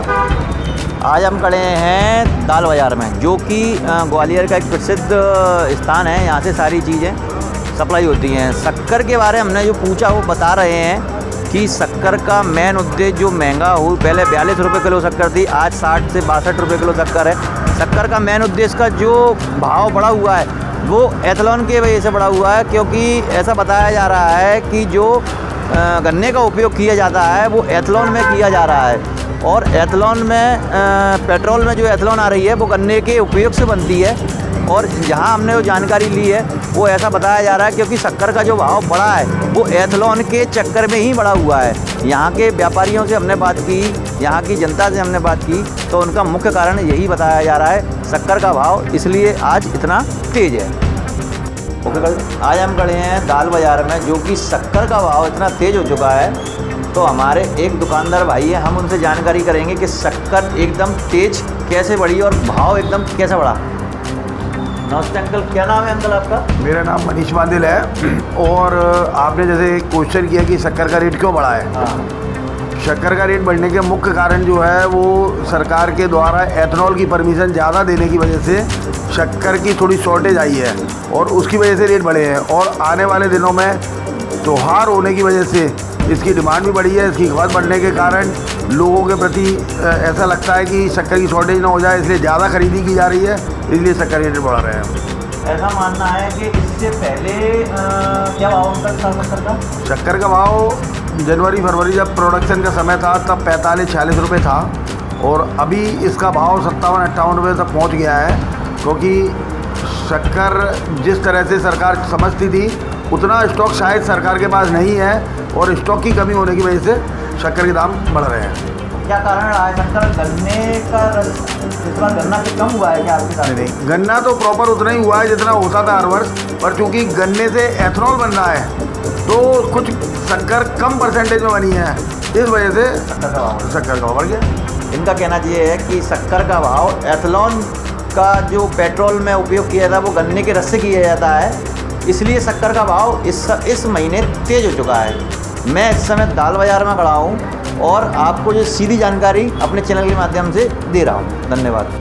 आज हम खड़े हैं दाल बाज़ार में, जो कि ग्वालियर का एक प्रसिद्ध स्थान है। यहाँ से सारी चीज़ें सप्लाई होती हैं। शक्कर के बारे में हमने जो पूछा वो बता रहे हैं कि शक्कर का मेन उद्देश्य जो महंगा हो, पहले 42 रुपये किलो शक्कर थी, आज 60 से 62 रुपये किलो शक्कर है। शक्कर का मेन उद्देश्य का जो भाव बढ़ा हुआ है वो एथेनॉल की वजह से बढ़ा हुआ है, क्योंकि ऐसा बताया जा रहा है कि जो गन्ने का उपयोग किया जाता है वो एथेनॉल में किया जा रहा है, और एथेनॉल में पेट्रोल में जो एथेनॉल आ रही है वो गन्ने के उपयोग से बनती है। और जहाँ हमने वो जानकारी ली है वो ऐसा बताया जा रहा है क्योंकि शक्कर का जो भाव बढ़ा है वो एथेनॉल के चक्कर में ही बढ़ा हुआ है। यहाँ के व्यापारियों से हमने बात की, यहाँ की जनता से हमने बात की, तो उनका मुख्य कारण यही बताया जा रहा है, शक्कर का भाव इसलिए आज इतना तेज़ है। आज हम खड़े हैं दाल बाज़ार में, जो कि शक्कर का भाव इतना तेज़ हो चुका है। तो हमारे एक दुकानदार भाई हैं, हम उनसे जानकारी करेंगे कि शक्कर एकदम तेज़ कैसे बढ़ी और भाव एकदम कैसे बढ़ा। नमस्ते अंकल, क्या नाम है अंकल आपका? मेरा नाम मनीष बांदिल है। और आपने जैसे क्वेश्चन किया कि शक्कर का रेट क्यों बढ़ा है। हाँ। शक्कर का रेट बढ़ने के मुख्य कारण जो है वो सरकार के द्वारा एथेनॉल की परमिशन ज़्यादा देने की वजह से शक्कर की थोड़ी शॉर्टेज आई है और उसकी वजह से रेट बढ़े हैं। और आने वाले दिनों में त्योहार होने की वजह से इसकी डिमांड भी बढ़ी है। इसकी खपत बढ़ने के कारण लोगों के प्रति ऐसा लगता है कि शक्कर की शॉर्टेज ना हो जाए, इसलिए ज़्यादा खरीदी की जा रही है, इसलिए शक्कर के रेट बढ़ा रहे हैं। ऐसा मानना है कि इससे पहले क्या भाव था शक्कर का? शक्कर का भाव जनवरी फरवरी जब प्रोडक्शन का समय था तब 45-46 रुपये था, और अभी इसका भाव 57-58 रुपये तक पहुंच गया है, क्योंकि शक्कर जिस तरह से सरकार समझती थी उतना स्टॉक शायद सरकार के पास नहीं है, और स्टॉक की कमी होने की वजह से शक्कर के दाम बढ़ रहे हैं। क्या कारण रहा है शक्कर? गन्ने का जितना गन्ना से कम हुआ है क्या आपके साथ? नहीं, गन्ना तो प्रॉपर उतना ही हुआ है जितना होता था हर वर्ष, पर चूँकि गन्ने से एथेनॉल बन रहा है तो कुछ शक्कर कम परसेंटेज में बनी है, इस वजह से शक्कर का भाव बढ़ गया। इनका कहना ये है कि शक्कर का भाव एथेनॉल का जो पेट्रोल में उपयोग किया जाता है वो गन्ने के रस से किया जाता है, इसलिए शक्कर का भाव इस महीने तेज़ हो चुका है। मैं इस समय दाल बाज़ार में खड़ा हूँ और आपको जो सीधी जानकारी अपने चैनल के माध्यम से दे रहा हूँ। धन्यवाद।